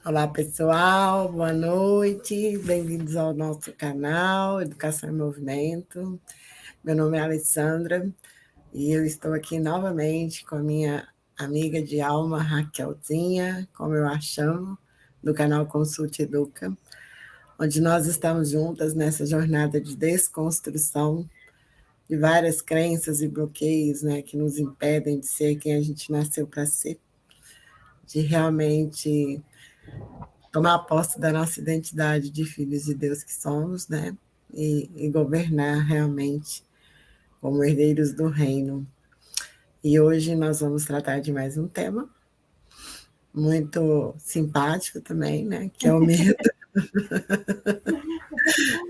Olá, pessoal, boa noite, bem-vindos ao nosso canal Educação em Movimento. Meu nome é Alessandra e eu estou aqui novamente com a minha amiga de alma, Raquelzinha, como eu a chamo, do canal Consulte Educa, onde nós estamos juntas nessa jornada de desconstrução de várias crenças e bloqueios, né, que nos impedem de ser quem a gente nasceu para ser, de realmente tomar posse da nossa identidade de filhos de Deus que somos, né? E governar realmente como herdeiros do reino. E hoje nós vamos tratar de mais um tema muito simpático também, né? Que é o medo.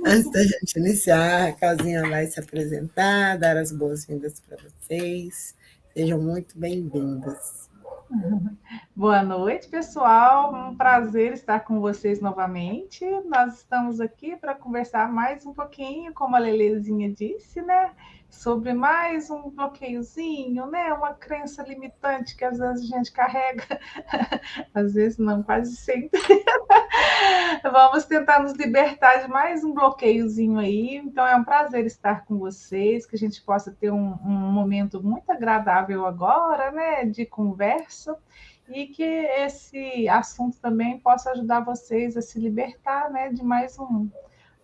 Antes da gente iniciar, a Calzinha vai se apresentar, dar as boas-vindas para vocês. Sejam muito bem-vindas. Boa noite, pessoal. Um prazer estar com vocês novamente. Nós estamos aqui para conversar mais um pouquinho, como a Lelezinha disse, né? Sobre mais um bloqueiozinho, né? Uma crença limitante que às vezes a gente carrega, às vezes não, quase sempre. Vamos tentar nos libertar de mais um bloqueiozinho aí. Então é um prazer estar com vocês, que a gente possa ter um momento muito agradável agora, né? De conversa. E que esse assunto também possa ajudar vocês a se libertar, né, de mais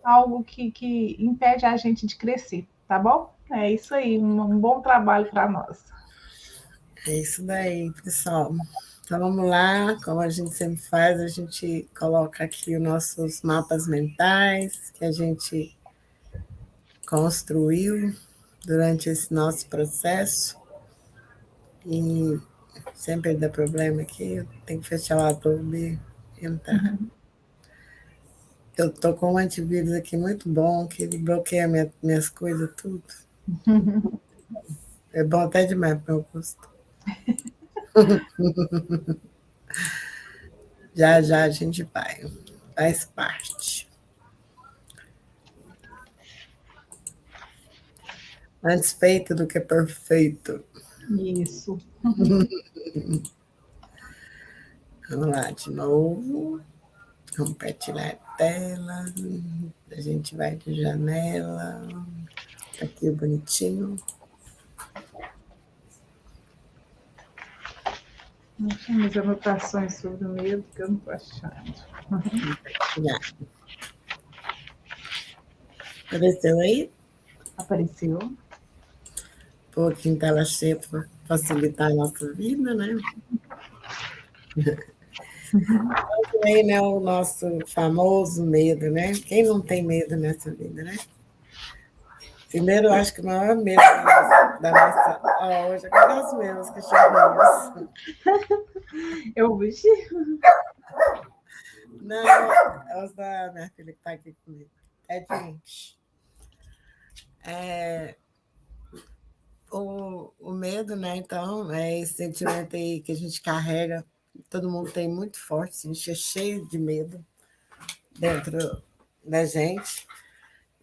algo que impede a gente de crescer, tá bom? É isso aí, um bom trabalho para nós. É isso daí, pessoal. Então vamos lá, como a gente sempre faz, a gente coloca aqui os nossos mapas mentais que a gente construiu durante esse nosso processo. E sempre dá problema aqui, eu tenho que fechar o Adobe e entrar. Eu tô com um antivírus aqui muito bom, que ele bloqueia minhas coisas, tudo. É bom até demais para o meu gosto. Já já a gente vai, faz parte. Antes feito do que perfeito. Isso. Vamos lá de novo. Compartilhar a tela. A gente vai de janela. Tá aqui o bonitinho. Não tinha as anotações sobre o medo que eu não estou achando. Compartilhar. Apareceu aí? Apareceu. Um pouquinho tela cheia para facilitar a nossa vida, né? Aí, né, o nosso famoso medo, né? Quem não tem medo nessa vida, né? Primeiro, eu acho que o maior medo da nossa. Hoje agora é os meus cachorrinhos. Eu vi. Não, é os da minha filha que está aqui comigo. É gente. O medo, né? Então, é esse sentimento aí que a gente carrega. Todo mundo tem muito forte, a gente é cheio de medo dentro da gente.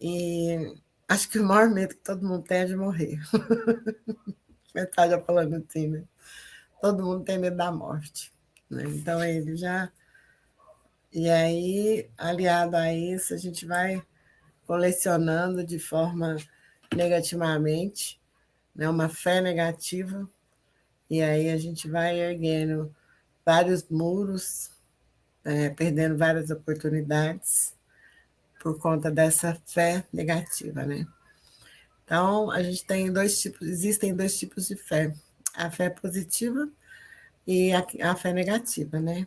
E acho que o maior medo que todo mundo tem é de morrer. Metade já falando assim, né? Todo mundo tem medo da morte. Né? Então, ele já. E aí, aliado a isso, a gente vai colecionando de forma negativamente, né? Uma fé negativa, e aí a gente vai erguendo vários muros, perdendo várias oportunidades por conta dessa fé negativa, né? Então, a gente tem existem dois tipos de fé: a fé positiva e a fé negativa, né?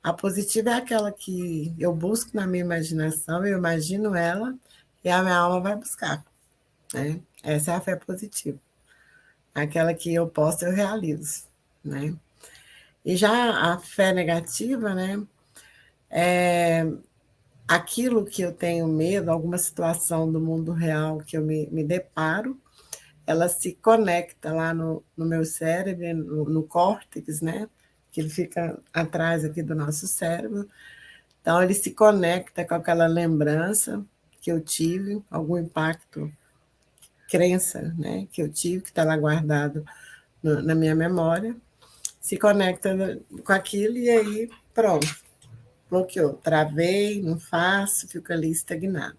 A positiva é aquela que eu busco na minha imaginação, eu imagino ela e a minha alma vai buscar, né? Essa é a fé positiva. Aquela que eu posso, eu realizo, né? E já a fé negativa, né? É aquilo que eu tenho medo, alguma situação do mundo real que eu me deparo, ela se conecta lá no meu cérebro, no córtex, né? Que ele fica atrás aqui do nosso cérebro. Então, ele se conecta com aquela lembrança que eu tive, algum impacto, crença, né? Que eu tive, que está lá guardado na minha memória, se conecta com aquilo e aí pronto. bloqueou, travei, não faço, fico ali estagnado,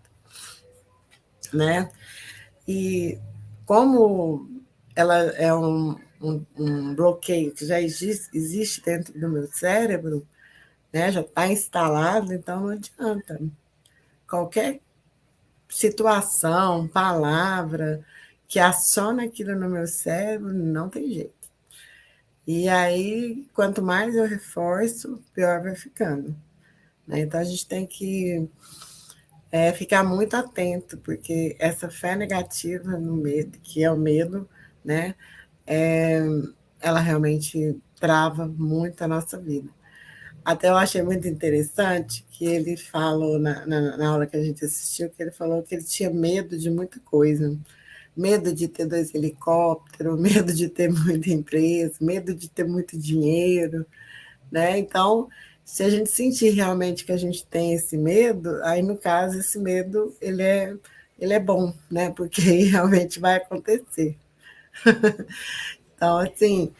né? E como ela é um bloqueio que já existe dentro do meu cérebro, né? Já está instalado, então não adianta. Qualquer situação, palavra que aciona aquilo no meu cérebro, não tem jeito. E aí, quanto mais eu reforço, pior vai ficando, né? Então, a gente tem que ficar muito atento, porque essa fé negativa no medo, que é o medo, né? É, ela realmente trava muito a nossa vida. Até eu achei muito interessante que ele falou na aula que a gente assistiu, que ele falou que ele tinha medo de muita coisa. Medo de ter 2 helicópteros, medo de ter muita empresa, medo de ter muito dinheiro, né? Então, se a gente sentir realmente que a gente tem esse medo, aí, no caso, esse medo, ele é bom, né? Porque realmente vai acontecer. Então, assim,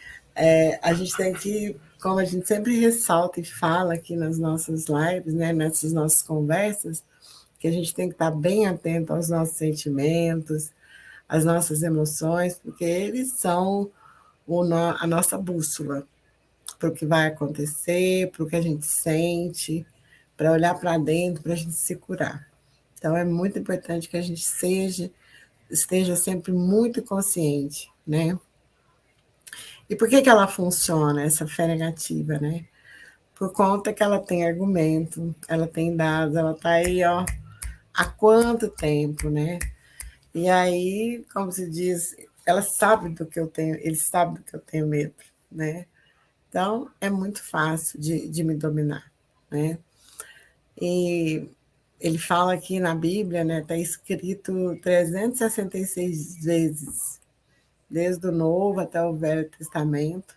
a gente tem que, como a gente sempre ressalta e fala aqui nas nossas lives, né, nessas nossas conversas, que a gente tem que estar bem atento aos nossos sentimentos, às nossas emoções, porque eles são a nossa bússola para o que vai acontecer, para o que a gente sente, para olhar para dentro, para a gente se curar. Então, é muito importante que a gente esteja sempre muito consciente, né? E por que ela funciona, essa fé negativa, né? Por conta que ela tem argumento, ela tem dados, ela está aí, ó, há quanto tempo, né? E aí, como se diz, ela sabe do que eu tenho, ele sabe do que eu tenho medo, né? Então, é muito fácil de me dominar, né? E ele fala aqui na Bíblia, né? Está escrito 366 vezes, desde o Novo até o Velho Testamento.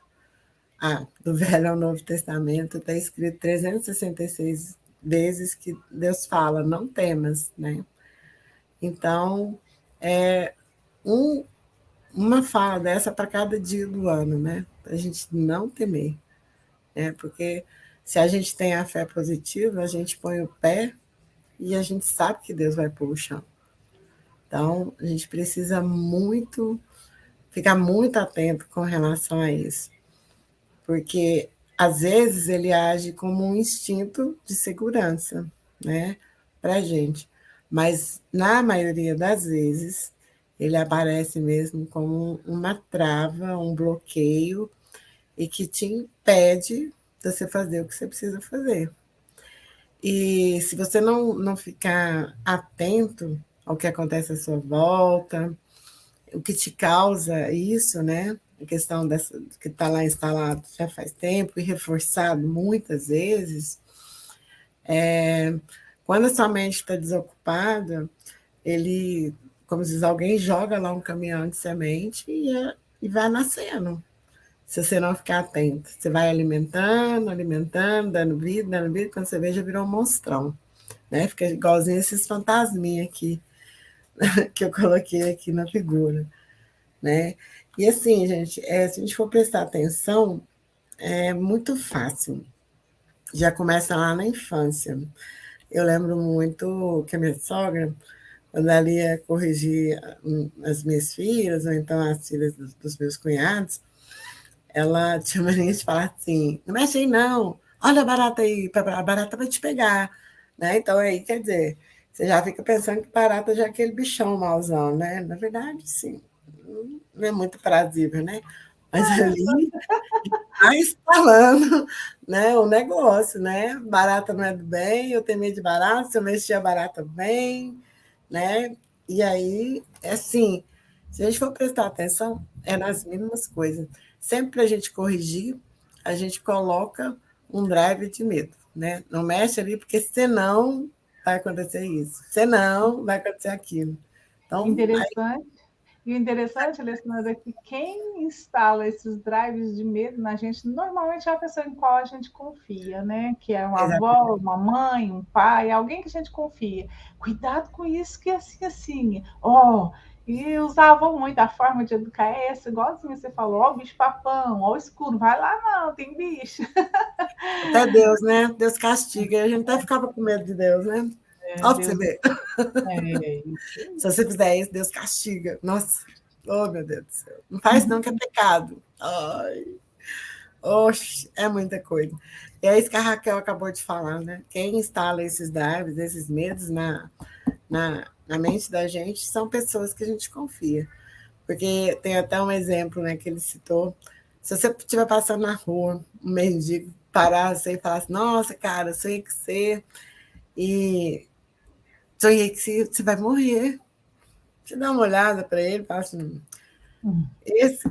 Do Velho ao Novo Testamento, está escrito 366 vezes que Deus fala, não temas, né? Então, é um, uma fala dessa para cada dia do ano, né? Para a gente não temer, né? Porque se a gente tem a fé positiva, a gente põe o pé e a gente sabe que Deus vai pôr o chão. Então, a gente precisa muito, ficar muito atento com relação a isso. Porque às vezes ele age como um instinto de segurança, né, para a gente. Mas na maioria das vezes ele aparece mesmo como uma trava, um bloqueio e que te impede de você fazer o que você precisa fazer. E se você não ficar atento ao que acontece à sua volta, o que te causa isso, né? A questão dessa, que está lá instalado já faz tempo e reforçado muitas vezes, quando a sua mente está desocupada, ele, como diz, alguém joga lá um caminhão de semente e vai nascendo. Se você não ficar atento, você vai alimentando, alimentando, dando vida, quando você vê, já virou um monstrão, né? Fica igualzinho esses fantasminhas aqui, que eu coloquei aqui na figura, né? E assim, gente, se a gente for prestar atenção, é muito fácil. Já começa lá na infância. Eu lembro muito que a minha sogra, quando ela ia corrigir as minhas filhas, ou então as filhas dos meus cunhados, ela tinha mania de falar assim: não mexe aí, não, olha a barata aí, a barata vai te pegar. Né? Então, aí, quer dizer, você já fica pensando que barata já é aquele bichão mauzão, né? Na verdade, sim, não é muito prazível, né? Mas Olha só. ali está instalando, né, o negócio, né? Barata não é do bem, eu tenho medo de barata, se eu mexer a barata bem, né? E aí, é assim, se a gente for prestar atenção, é nas mínimas coisas. Sempre para a gente corrigir, a gente coloca um drive de medo, né? Não mexe ali, porque senão vai acontecer isso, senão vai acontecer aquilo. Então, aí, Interessante. E o interessante, Alessandra, é que quem instala esses drives de medo na gente, normalmente é a pessoa em qual a gente confia, né? Que é uma avó, uma mãe, um pai, alguém que a gente confia. Cuidado com isso, que é assim, assim. Ó, E usavam muito, a forma de educar é essa, igualzinho você falou, ó o bicho-papão, ó o escuro, vai lá não, tem bicho. Até Deus, né? Deus castiga. A gente até ficava com medo de Deus, né? É, Olha pra você Deus ver. é isso aí. Se você fizer isso, Deus castiga. Nossa, oh meu Deus do céu. Não faz não, que é pecado. Ai, oxe, é muita coisa. E é isso que a Raquel acabou de falar, né? Quem instala esses drives, esses medos na mente da gente, são pessoas que a gente confia. Porque tem até um exemplo, né, que ele citou. Se você estiver passando na rua, um mendigo parar assim e falar assim, nossa, cara, sonhei que você e sonhei que você vai morrer. Você dá uma olhada para ele e fala assim, esse,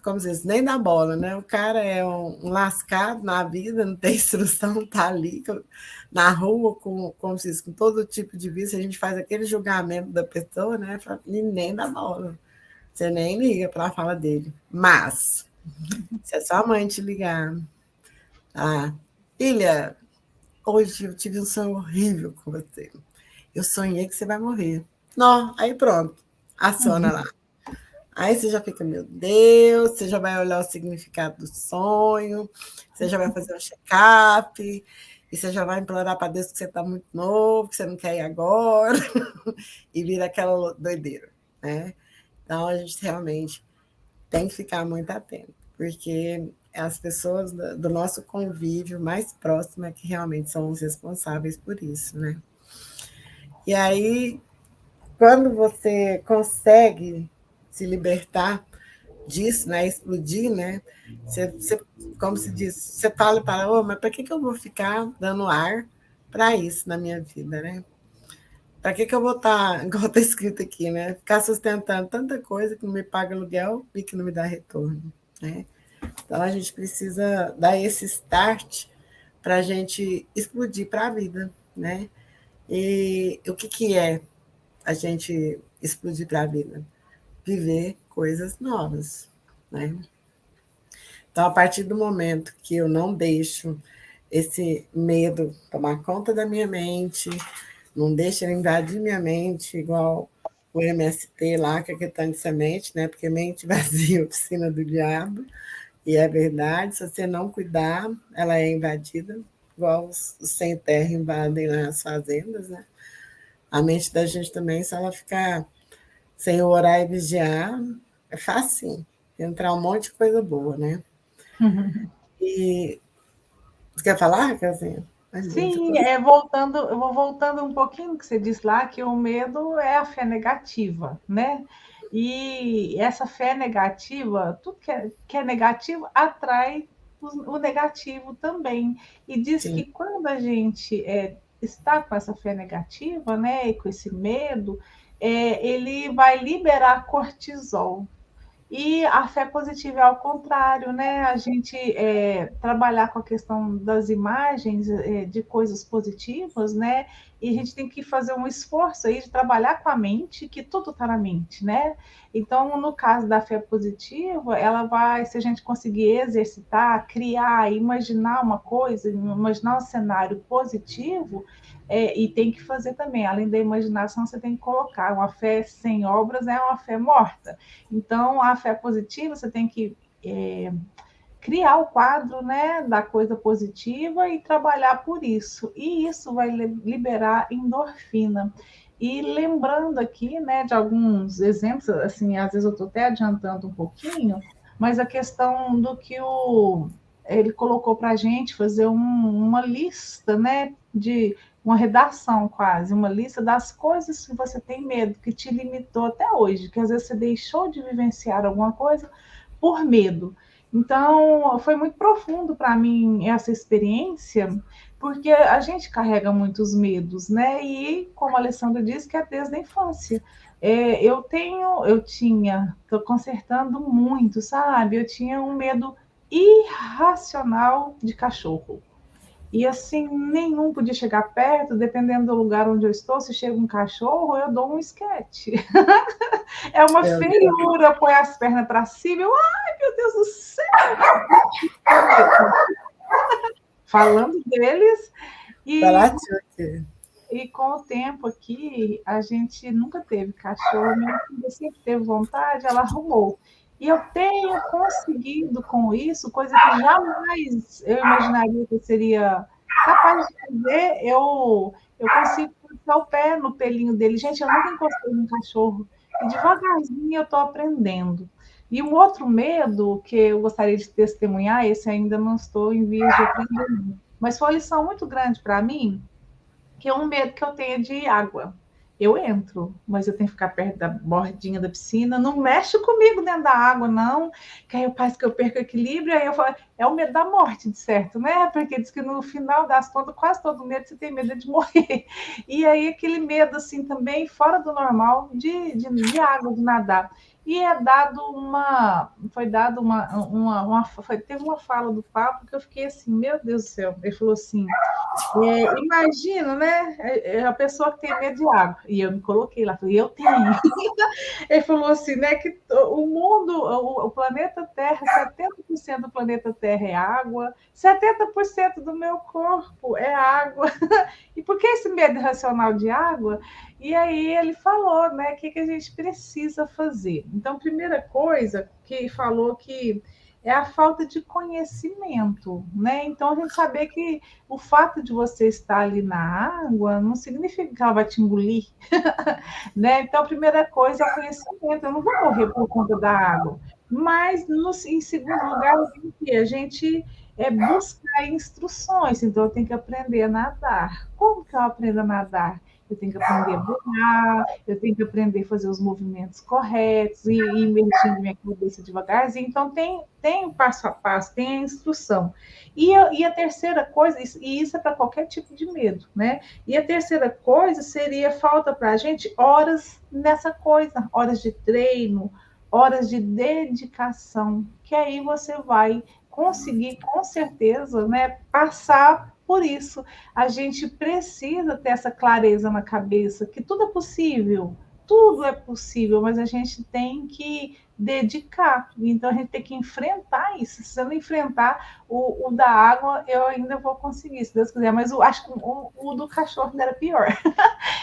como se diz, nem dá bola, né? O cara é um lascado na vida, não tem instrução, tá ali na rua como se diz, com todo tipo de vício, a gente faz aquele julgamento da pessoa, né? E nem dá bola. Você nem liga para a fala dele. Mas, se a sua mãe te ligar, ah, filha, hoje eu tive um sonho horrível com você. Eu sonhei que você vai morrer. Não, aí pronto, aciona lá. Aí você já fica, meu Deus, você já vai olhar o significado do sonho, você já vai fazer um check-up, e você já vai implorar para Deus que você está muito novo, que você não quer ir agora, e vira aquela doideira, né? Então, a gente realmente tem que ficar muito atento, porque as pessoas do nosso convívio mais próximo é que realmente são os responsáveis por isso, né? E aí, quando você consegue se libertar disso, né, explodir, né, como se diz, você fala para, oh, mas para que eu vou ficar dando ar para isso na minha vida, né? Para que eu vou estar, igual está escrito aqui, né? Ficar sustentando tanta coisa que não me paga aluguel e que não me dá retorno, né? Então, a gente precisa dar esse start para a gente explodir para a vida, né? E o que é a gente explodir para a vida? Viver coisas novas, né? Então, a partir do momento que eu não deixo esse medo tomar conta da minha mente, não deixo ele invadir minha mente, igual o MST lá, que é questão de semente, né? Porque mente vazia, oficina do diabo. E é verdade, se você não cuidar, ela é invadida, igual os sem terra invadem as fazendas, né? A mente da gente também, se ela ficar sem orar e vigiar, é fácil entrar um monte de coisa boa, né? E você quer falar, Casinha? Sim, eu vou voltando um pouquinho que você disse lá que o medo é a fé negativa, né? E essa fé negativa, tudo que é negativo atrai o negativo também. E diz Sim, que quando a gente está com essa fé negativa, né, e com esse medo, ele vai liberar cortisol. E a fé positiva é ao contrário, né? A gente trabalhar com a questão das imagens de coisas positivas, né? E a gente tem que fazer um esforço aí de trabalhar com a mente, que tudo está na mente, né? Então, no caso da fé positiva, ela vai, se a gente conseguir exercitar, criar, imaginar uma coisa, imaginar um cenário positivo, e tem que fazer também, além da imaginação, você tem que colocar. Uma fé sem obras é uma fé morta. Então, a fé positiva, você tem que criar o quadro, né, da coisa positiva e trabalhar por isso. E isso vai liberar endorfina. E lembrando aqui, né, de alguns exemplos, assim, às vezes eu estou até adiantando um pouquinho, mas a questão do que ele colocou para a gente fazer uma lista, né, de uma redação quase, uma lista das coisas que você tem medo, que te limitou até hoje, que às vezes você deixou de vivenciar alguma coisa por medo. Então, foi muito profundo para mim essa experiência, porque a gente carrega muitos medos, né? E, como a Alessandra disse, que é desde a infância. Estou consertando muito, sabe? Eu tinha um medo irracional de cachorro. E assim, nenhum podia chegar perto, dependendo do lugar onde eu estou. Se chega um cachorro, eu dou um esquete. É uma feiura, põe as pernas para cima. Ai, meu Deus do céu! Falando deles, tá e lá, aqui. E com o tempo aqui, a gente nunca teve cachorro, minha filha sempre teve vontade, ela arrumou. E eu tenho conseguido com isso, coisa que jamais eu imaginaria que eu seria capaz de fazer, eu consigo colocar o pé no pelinho dele. Gente, eu nunca encostei num cachorro. E devagarzinho eu estou aprendendo. E um outro medo que eu gostaria de testemunhar, esse ainda não estou em vias de aprender, mas foi uma lição muito grande para mim, que é um medo que eu tenho de água. Eu entro, mas eu tenho que ficar perto da bordinha da piscina. Não mexe comigo dentro da água, não. Que aí parece que eu perco o equilíbrio. Aí eu falo, é o medo da morte, de certo, né? Porque diz que no final das contas, quase todo medo você tem medo de morrer. E aí aquele medo, assim, também fora do normal, de água, de nadar. E é dado foi dado teve uma fala do Papa que eu fiquei assim, meu Deus do céu. Ele falou assim, imagina, né? A pessoa que tem medo de água. E eu me coloquei lá, falei, eu tenho. Ele falou assim, né? Que o mundo, o planeta Terra, 70% do planeta Terra é água, 70% do meu corpo é água. E por que esse medo irracional de água? E aí ele falou, né? O que a gente precisa fazer? Então, primeira coisa que falou que é a falta de conhecimento, né? Então, a gente saber que o fato de você estar ali na água não significa que ela vai te engolir, né? Então, a primeira coisa é o conhecimento. Eu não vou morrer por conta da água. Mas, em segundo lugar, a gente buscar instruções. Então, eu tenho que aprender a nadar. Como que eu aprendo a nadar? Eu tenho que aprender a voar, eu tenho que aprender a fazer os movimentos corretos e ir mexendo minha cabeça devagarzinho. Então, tem o passo a passo, tem a instrução. E a terceira coisa, e isso é para qualquer tipo de medo, né? E a terceira coisa seria falta para a gente horas nessa coisa, horas de treino, horas de dedicação, que aí você vai conseguir, com certeza, né, passar por isso. A gente precisa ter essa clareza na cabeça que tudo é possível, mas a gente tem que dedicar. Então a gente tem que enfrentar isso. Se eu não enfrentar o da água, eu ainda vou conseguir, se Deus quiser. Mas acho que o do cachorro ainda era pior.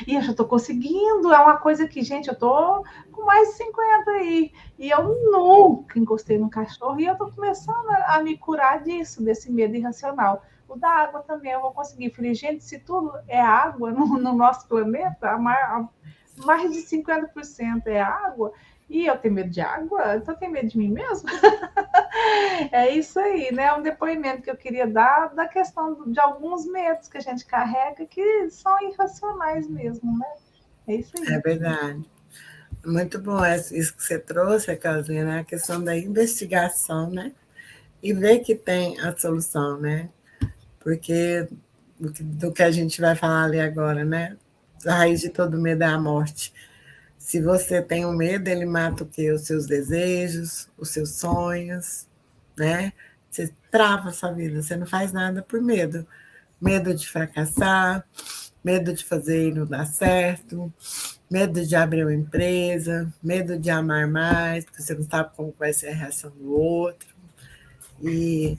E eu já estou conseguindo, é uma coisa que, gente, eu estou com mais de 50 aí. E eu nunca encostei no cachorro e eu estou começando a me curar disso, desse medo irracional. O da água também eu vou conseguir. Falei, gente, se tudo é água no nosso planeta, mais de 50% é água, e eu tenho medo de água, então eu tenho medo de mim mesmo. É isso aí, né? Um depoimento que eu queria dar da questão de alguns medos que a gente carrega que são irracionais mesmo, né? É isso aí. É verdade. Muito bom isso que você trouxe, Carolina, né? A questão da investigação, né? E ver que tem a solução, né? Porque do que a gente vai falar ali agora, né? A raiz de todo medo é a morte. Se você tem um medo, ele mata o quê? Os seus desejos, os seus sonhos, né? Você trava a sua vida, você não faz nada por medo. Medo de fracassar, medo de fazer e não dar certo, medo de abrir uma empresa, medo de amar mais, porque você não sabe como vai ser a reação do outro. E,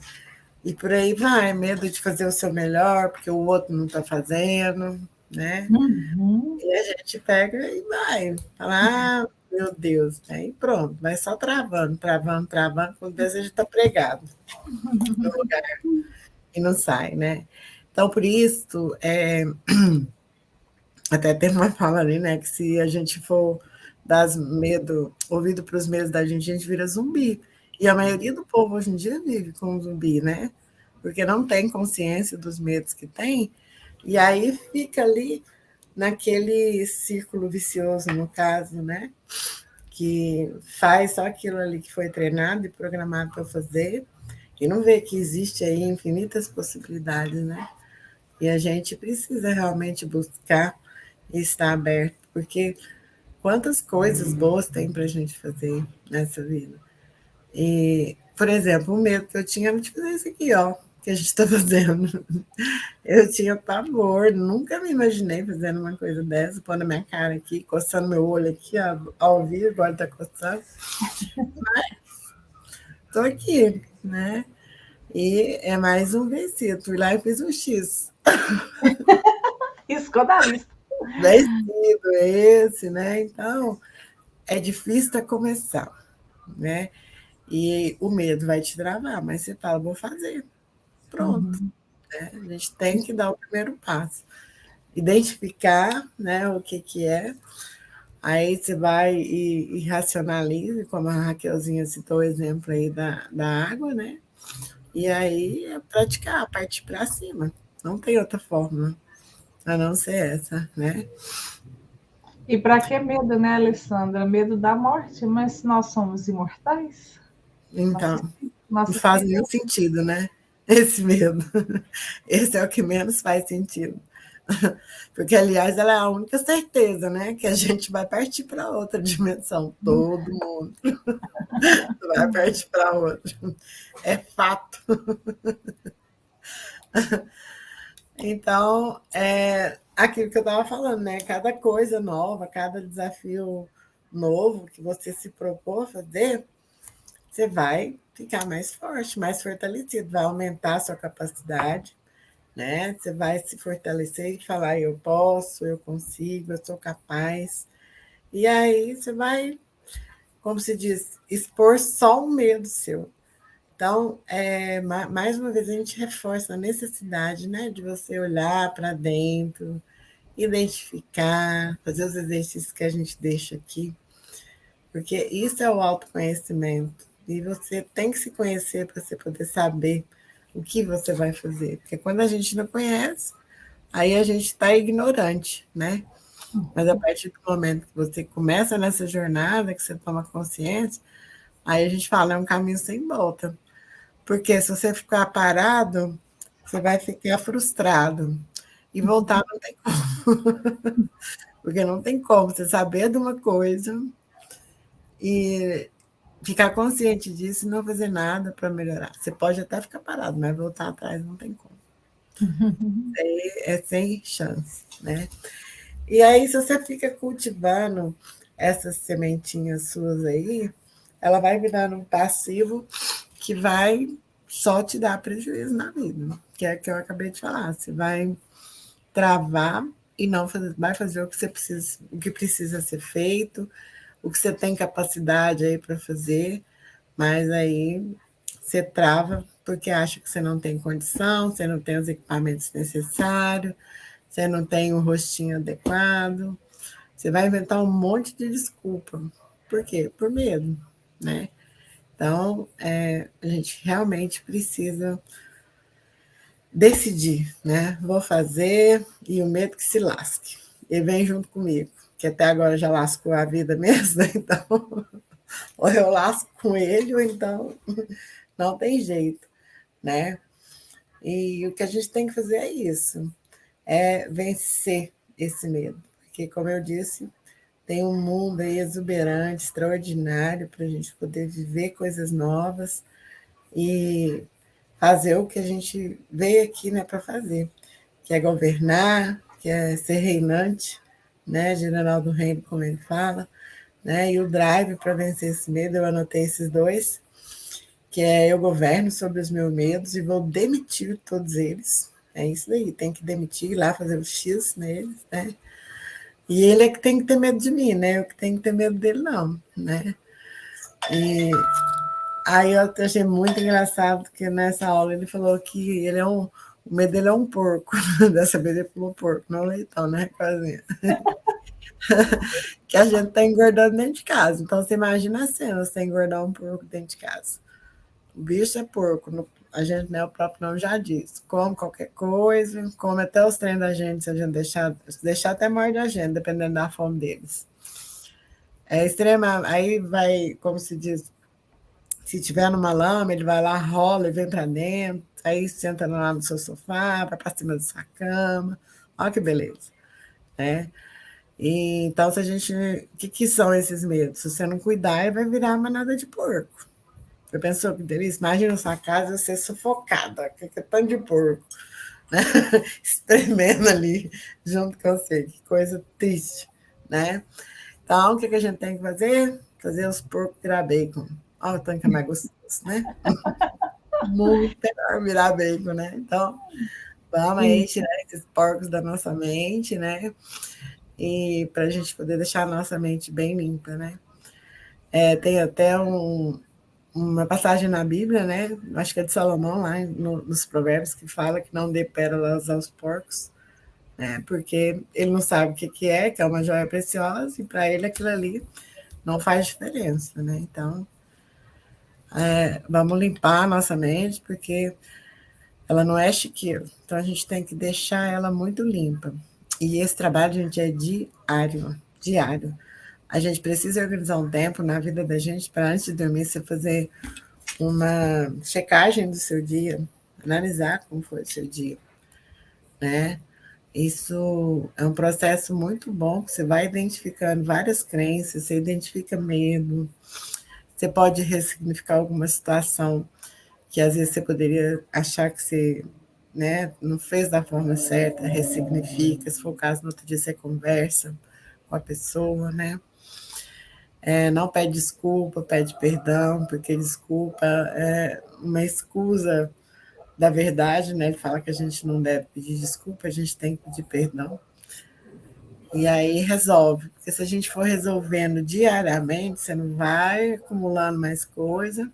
e por aí vai, medo de fazer o seu melhor, porque o outro não está fazendo, né? Uhum. E a gente pega e vai. Fala, meu Deus, né? E pronto, vai só travando, travando, travando, quando vê, a gente está pregado no lugar e não sai, né? Então, por isso, até tem uma fala ali, né? Que se a gente for dar ouvido para os medos da gente, a gente vira zumbi. E a maioria do povo hoje em dia vive como zumbi, né? Porque não tem consciência dos medos que tem, e aí fica ali naquele círculo vicioso, no caso, né? Que faz só aquilo ali que foi treinado e programado para fazer, e não vê que existe aí infinitas possibilidades, né? E a gente precisa realmente buscar e estar aberto, porque quantas coisas boas tem para a gente fazer nessa vida. E, por exemplo, o medo que eu tinha era de fazer isso aqui, ó, que a gente está fazendo. Eu tinha pavor, nunca me imaginei fazendo uma coisa dessa, pondo a minha cara aqui, coçando meu olho aqui, ó, ao vivo, agora está coçando. Mas estou aqui, né? E é mais um vencido. Fui lá e fiz um X. Riscou da lista. Vencido esse, né? Então, é difícil de começar, né? E o medo vai te travar, mas você fala, vou fazer. Pronto. Uhum. Né? A gente tem que dar o primeiro passo. Identificar, né, o que é. Aí você vai e racionaliza, como a Raquelzinha citou o exemplo aí da água, né? E aí é praticar, partir para cima. Não tem outra forma a não ser essa, né? E para que medo, né, Alessandra? Medo da morte, mas nós somos imortais? Nosso, Então, não nosso faz espírito. nenhum sentido, né? Esse medo. Esse é o que menos faz sentido. Porque, aliás, ela é a única certeza, né? Que a gente vai partir para outra dimensão. Todo mundo vai partir para outra. É fato. Então, é aquilo que eu estava falando, né? Cada coisa nova, cada desafio novo que você se propor a fazer, você vai ficar mais forte, mais fortalecido, vai aumentar a sua capacidade, né? Você vai se fortalecer e falar: eu posso, eu consigo, eu sou capaz. E aí você vai, como se diz, expor só o medo seu. Então, mais uma vez, a gente reforça a necessidade, né, de você olhar para dentro, identificar, fazer os exercícios que a gente deixa aqui, porque isso é o autoconhecimento. E você tem que se conhecer para você poder saber o que você vai fazer. Porque quando a gente não conhece, aí a gente está ignorante, né? Mas a partir do momento que você começa nessa jornada, que você toma consciência, aí a gente fala, é um caminho sem volta. Porque se você ficar parado, você vai ficar frustrado. E voltar não tem como. Porque não tem como você saber de uma coisa e ficar consciente disso e não fazer nada para melhorar. Você pode até ficar parado, mas voltar atrás não tem como. É sem chance, né? E aí, se você fica cultivando essas sementinhas suas aí, ela vai virando um passivo que vai só te dar prejuízo na vida, que é o que eu acabei de falar. Você vai travar e não fazer, vai fazer o que você precisa, o que precisa ser feito, o que você tem capacidade aí para fazer, mas aí você trava porque acha que você não tem condição, você não tem os equipamentos necessários, você não tem o rostinho adequado, você vai inventar um monte de desculpa. Por quê? Por medo, né? Então, a gente realmente precisa decidir, né? Vou fazer e o medo que se lasque. Ele vem junto comigo, que até agora já lascou a vida mesmo, né? Então, ou eu lasco com ele, ou então não tem jeito, né? E o que a gente tem que fazer é isso, é vencer esse medo. Porque, como eu disse, tem um mundo aí exuberante, extraordinário, para a gente poder viver coisas novas e fazer o que a gente veio aqui, né, para fazer, que é governar, que é ser reinante, né, general do reino, como ele fala, né, e o drive para vencer esse medo, eu anotei esses dois, que é eu governo sobre os meus medos e vou demitir todos eles. É isso aí, tem que demitir, ir lá fazer o X neles, né? E ele é que tem que ter medo de mim, né? Eu que tenho que ter medo dele, não, né? E aí eu achei muito engraçado, porque nessa aula ele falou que ele é o medo dele é um porco. Dessa vez ele falou porco, não leitão, né, Coisinha? Que a gente tá engordando dentro de casa. Então você imagina a cena, você engordar um porco dentro de casa. O bicho é porco, a gente, né, o próprio nome já diz. Come qualquer coisa, come até os trem da gente, se a gente deixar até morde a gente, dependendo da fome deles. É extrema, aí vai, como se diz, se tiver numa lama, ele vai lá, rola e vem para dentro, aí senta lá no seu sofá, vai para cima da sua cama, olha que beleza, né? E, então, se a gente, o que são esses medos? Se você não cuidar, vai virar manada de porco. Você pensou que delícia? Imagina sua casa ser sufocada, que tanto de porco, né? Espremendo ali junto com você, que coisa triste, né? Então, o que a gente tem que fazer? Fazer os porcos virar bacon. Olha o tanto que é mais gostoso, né? Muito melhor virar bacon, né? Então, Vamos aí tirar esses porcos da nossa mente, né? E para a gente poder deixar a nossa mente bem limpa, né? Tem até uma passagem na Bíblia, né? Acho que é de Salomão, lá nos Provérbios, que fala que não dê pérolas aos porcos, né? Porque ele não sabe o que é uma joia preciosa, e para ele aquilo ali não faz diferença, né? Então, vamos limpar a nossa mente, porque ela não é chiqueira. Então, a gente tem que deixar ela muito limpa. E esse trabalho, gente, é diário, diário. A gente precisa organizar um tempo na vida da gente para, antes de dormir, você fazer uma checagem do seu dia, analisar como foi o seu dia, né? Isso é um processo muito bom, que você vai identificando várias crenças, você identifica medo, você pode ressignificar alguma situação que às vezes você poderia achar que você, né, não fez da forma certa, ressignifica, se for o caso, no outro dia você conversa com a pessoa, né? Não pede desculpa, pede perdão, porque desculpa é uma escusa da verdade, né? Ele fala que a gente não deve pedir desculpa, a gente tem que pedir perdão. E aí resolve, porque se a gente for resolvendo diariamente, você não vai acumulando mais coisa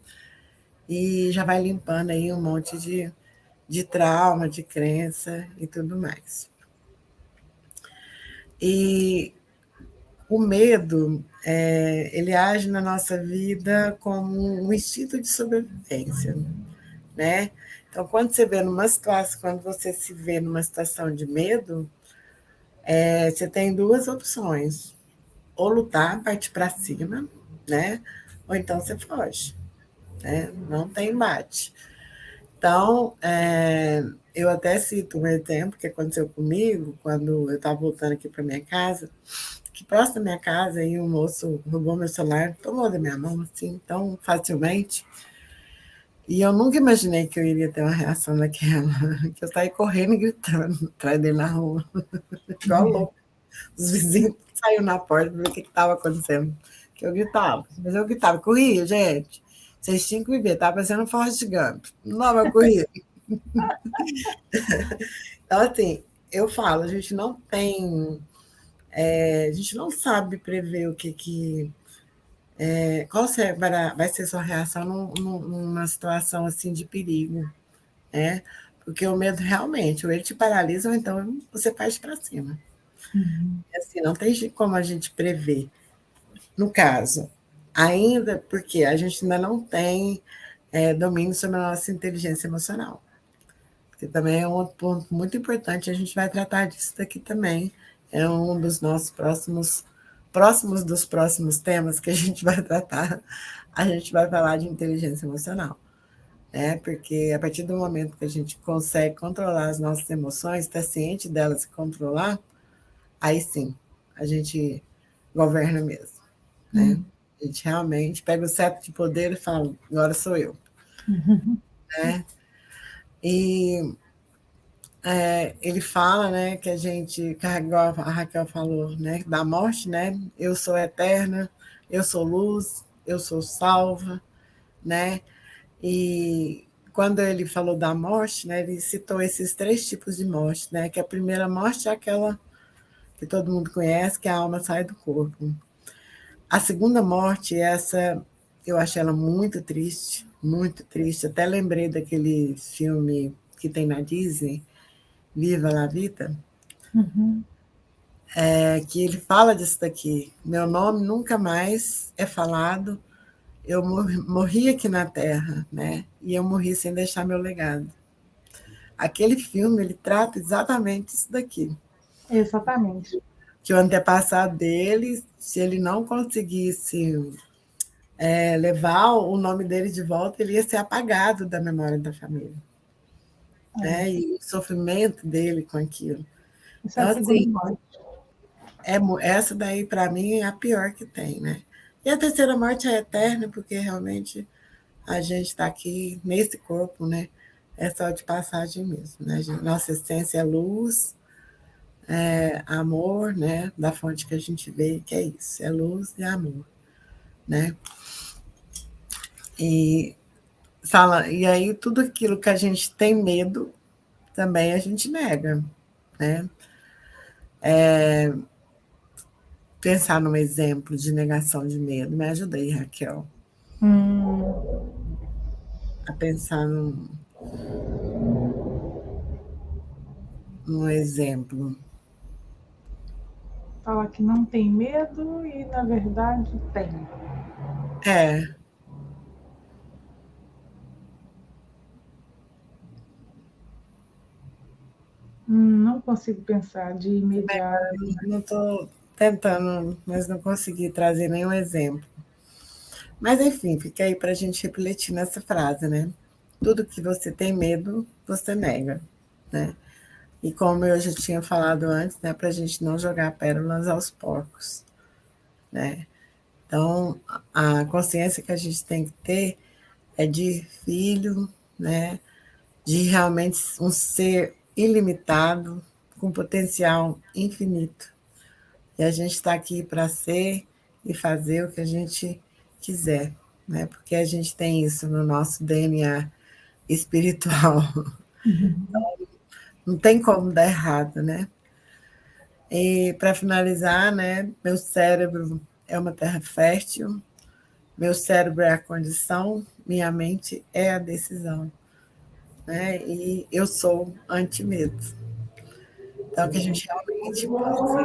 e já vai limpando aí um monte de trauma, de crença e tudo mais. E o medo, ele age na nossa vida como um instinto de sobrevivência, né? Então, quando você se vê numa situação de medo, você tem duas opções: ou lutar, partir para cima, né? Ou então você foge, né? Não tem embate. Então, eu até cito um exemplo que aconteceu comigo quando eu estava voltando aqui para minha casa, que próximo da minha casa, aí um moço roubou meu celular, tomou da minha mão assim, tão facilmente. E eu nunca imaginei que eu iria ter uma reação daquela, que eu saí correndo e gritando atrás dele na rua, igual louco. Os vizinhos saíram na porta para ver o que estava acontecendo. Que eu gritava, mas eu gritava, corria, gente. Vocês tinham que ver, estava parecendo um Forrest Gump. Não, eu corria. Então, assim, eu falo, a gente não tem, a gente não sabe prever qual vai ser sua reação numa situação assim de perigo, né? Porque o medo realmente, ou ele te paralisa, ou então você parte para cima. Uhum. Assim, não tem como a gente prever. No caso, ainda porque a gente ainda não tem domínio sobre a nossa inteligência emocional. Que também é um outro ponto muito importante, a gente vai tratar disso daqui também. É um dos nossos próximos dos próximos temas que a gente vai tratar. A gente vai falar de inteligência emocional, né? Porque a partir do momento que a gente consegue controlar as nossas emoções, estar ciente delas e controlar, aí sim, a gente governa mesmo, né? Uhum. A gente realmente pega o cetro de poder e fala, agora sou eu, Uhum. né? E ele fala, né, que a gente carregou, a Raquel falou, né, da morte, né? Eu sou eterna, eu sou luz, eu sou salva, né? E quando ele falou da morte, né, ele citou esses três tipos de morte, né? Que a primeira morte é aquela que todo mundo conhece, que a alma sai do corpo. A segunda morte, essa eu achei ela muito triste, muito triste. Até lembrei daquele filme que tem na Disney, Viva la Vida, Uhum. que ele fala disso daqui. Meu nome nunca mais é falado. Eu morri aqui na Terra, né? E eu morri sem deixar meu legado. Aquele filme, ele trata exatamente isso daqui. Exatamente. Que o antepassado dele, se ele não conseguisse levar o nome dele de volta, ele ia ser apagado da memória da família. É. Né? E o sofrimento dele com aquilo. Isso é Então, a segunda assim, morte. essa daí, para mim, é a pior que tem, né? E a terceira morte é eterna, porque realmente a gente está aqui nesse corpo, né? É só de passagem mesmo, né? Nossa essência é luz, amor, né? Da fonte que a gente vê, que é isso, é luz e amor, né? E, e aí tudo aquilo que a gente tem medo, também a gente nega, né? Pensar num exemplo de negação de medo. Me ajuda aí, Raquel, a pensar num exemplo. Fala que não tem medo e, na verdade, tem. É, Não consigo pensar de imediato. não estou tentando, mas não consegui trazer nenhum exemplo. Mas, enfim, fica aí para a gente refletir nessa frase, né? Tudo que você tem medo, você nega, né? E como eu já tinha falado antes, né, para a gente não jogar pérolas aos porcos, né? Então, a consciência que a gente tem que ter é de filho, né? De realmente um ser ilimitado, com potencial infinito. E a gente está aqui para ser e fazer o que a gente quiser, né? Porque a gente tem isso no nosso DNA espiritual. Não tem como dar errado, né? E para finalizar, né? Meu cérebro é uma terra fértil, meu cérebro é a condição, minha mente é a decisão, né? E eu sou anti-medo. Então, que a gente realmente possa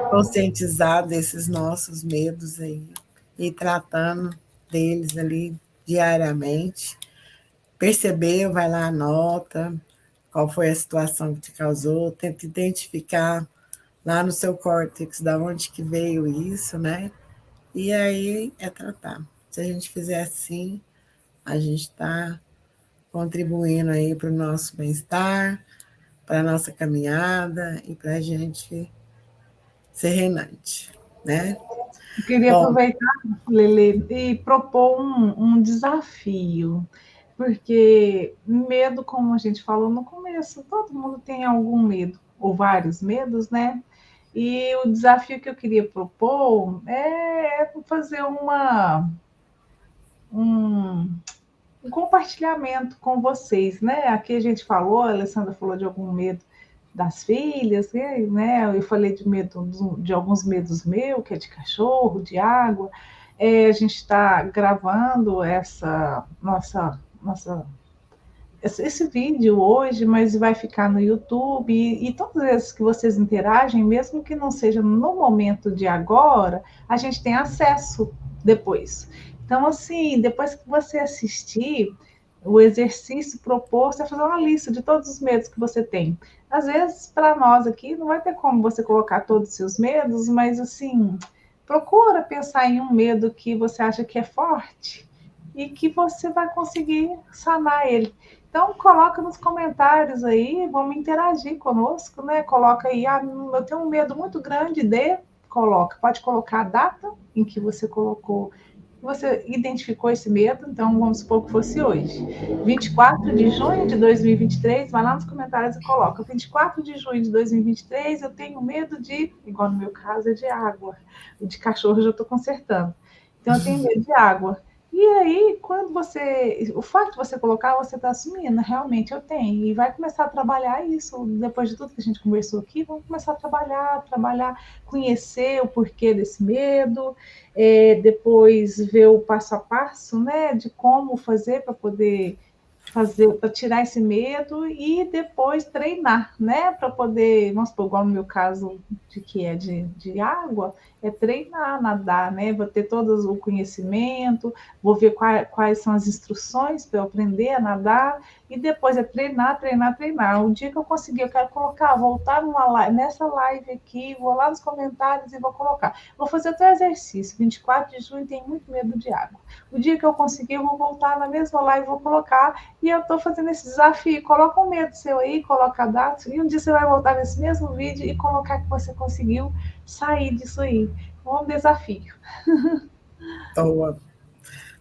conscientizar desses nossos medos aí e tratando deles ali diariamente. Percebeu, vai lá, anota qual foi a situação que te causou, tenta identificar lá no seu córtex da onde que veio isso, né? E aí é tratar. Se a gente fizer assim, a gente está contribuindo aí para o nosso bem-estar, para a nossa caminhada e para a gente ser reinante, né? Eu queria Bom, aproveitar, Lele, e propor um desafio, porque medo, como a gente falou no começo, todo mundo tem algum medo, ou vários medos, né? E o desafio que eu queria propor é fazer um, um compartilhamento com vocês, né? Aqui a gente falou, a Alessandra falou de algum medo das filhas, né? Eu falei de medo de alguns medos meus, que é de cachorro, de água. A gente está gravando esse vídeo hoje, mas vai ficar no YouTube e todas as vezes que vocês interagem, mesmo que não seja no momento de agora, a gente tem acesso depois. Então, assim, depois que você assistir o exercício proposto, é fazer uma lista de todos os medos que você tem. Às vezes, para nós aqui, não vai ter como você colocar todos os seus medos, mas assim, procura pensar em um medo que você acha que é forte e que você vai conseguir sanar ele. Então, coloca nos comentários aí, vamos interagir conosco, né? Coloca aí, eu tenho um medo muito grande de... Coloca, pode colocar a data em que você colocou, você identificou esse medo, então vamos supor que fosse hoje. 24 de junho de 2023, vai lá nos comentários e coloca, 24 de junho de 2023, eu tenho medo de, igual no meu caso, é de água. O de cachorro eu já estou consertando. Então, eu tenho medo de água. E aí, quando você. O fato de você colocar, você está assumindo, realmente eu tenho. E vai começar a trabalhar isso. Depois de tudo que a gente conversou aqui, vamos começar a trabalhar, conhecer o porquê desse medo, depois ver o passo a passo, né? De como fazer para poder fazer, para tirar esse medo e depois treinar, né? Para poder, vamos supor, igual no meu caso, de que é de água, é treinar, nadar, né? Vou ter todo o conhecimento, vou ver quais são as instruções para eu aprender a nadar, e depois é treinar, treinar, treinar. O dia que eu conseguir, eu quero colocar, voltar nessa live aqui, vou lá nos comentários e vou colocar. Vou fazer outro exercício, 24 de junho tem muito medo de água. O dia que eu conseguir, eu vou voltar na mesma live, vou colocar, e eu estou fazendo esse desafio. Coloca um medo seu aí, coloca a data, e um dia você vai voltar nesse mesmo vídeo e colocar que você conseguiu sair disso aí. Um desafio.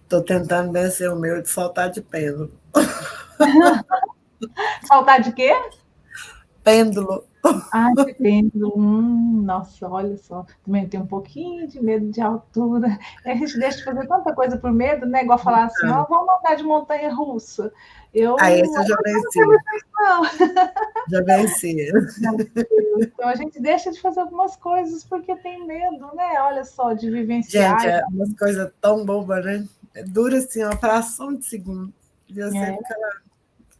estou tentando vencer o meu de saltar de pêndulo. Saudade de quê? Pêndulo. Ai, dependo. Nossa, olha só, também tenho um pouquinho de medo de altura. E a gente deixa de fazer tanta coisa por medo, né? Igual falar assim, ó, vamos andar de montanha-russa. Aí Eu esse eu já não tenho venci, muito isso, não. já venci. Meu Deus. Então a gente deixa de fazer algumas coisas porque tem medo, né? Olha só, de Gente, vivenciar. é umas coisas tão bobas, né? Dura assim, uma fração de segundo. E você É. fica lá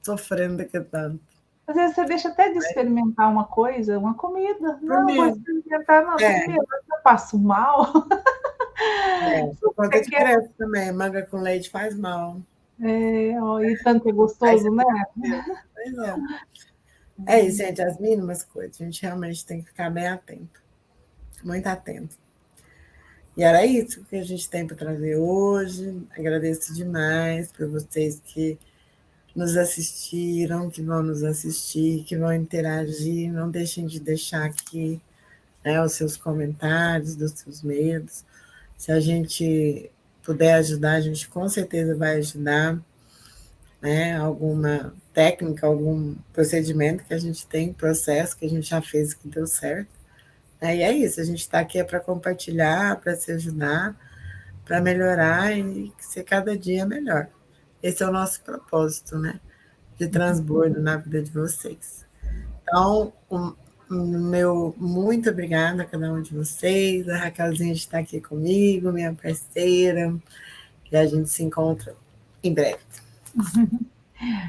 sofrendo daquele tanto. Às vezes você deixa até de experimentar uma coisa, uma comida. Por Não, vou medo. experimentar, não, É, tem medo, eu passo mal. por conta Você de quer, criança também. Manga com leite faz mal. ó, e tanto é Aí gostoso, você né? fica com medo. Pois é. É isso, gente, as mínimas coisas. A gente realmente tem que ficar bem atento, muito atento. E era isso que a gente tem para trazer hoje. Agradeço demais por vocês que nos assistiram, que vão nos assistir, que vão interagir. Não deixem de deixar aqui, né, os seus comentários, dos seus medos. Se a gente puder ajudar, a gente com certeza vai ajudar, né? Alguma técnica, algum procedimento que a gente tem, processo que a gente já fez que deu certo. E é isso, a gente está aqui para compartilhar, para se ajudar, para melhorar e ser cada dia melhor. Esse é o nosso propósito, né? De transbordo na vida de vocês. Então, meu muito obrigada a cada um de vocês. A Raquelzinha está aqui comigo, minha parceira, e a gente se encontra em breve.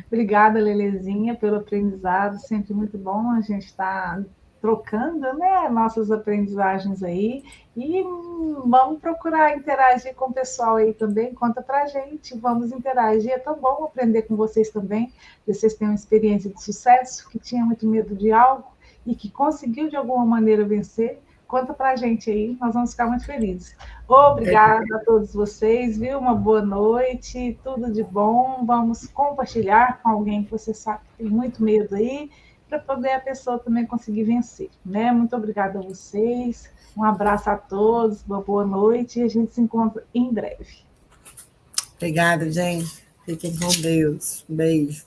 Obrigada, Lelezinha, pelo aprendizado, sempre muito bom a gente estar trocando, né, nossas aprendizagens aí, e vamos procurar interagir com o pessoal aí também, conta pra gente, vamos interagir, é tão bom aprender com vocês também, vocês têm uma experiência de sucesso, que tinha muito medo de algo, e que conseguiu de alguma maneira vencer, conta pra gente aí, nós vamos ficar muito felizes. Obrigada a todos vocês, viu? Uma boa noite, tudo de bom. Vamos compartilhar com alguém que você sabe que tem muito medo aí, para poder a pessoa também conseguir vencer, né? Muito obrigada a vocês. Um abraço a todos, uma boa noite e a gente se encontra em breve. Obrigada, gente. Fiquem com Deus. Um beijo.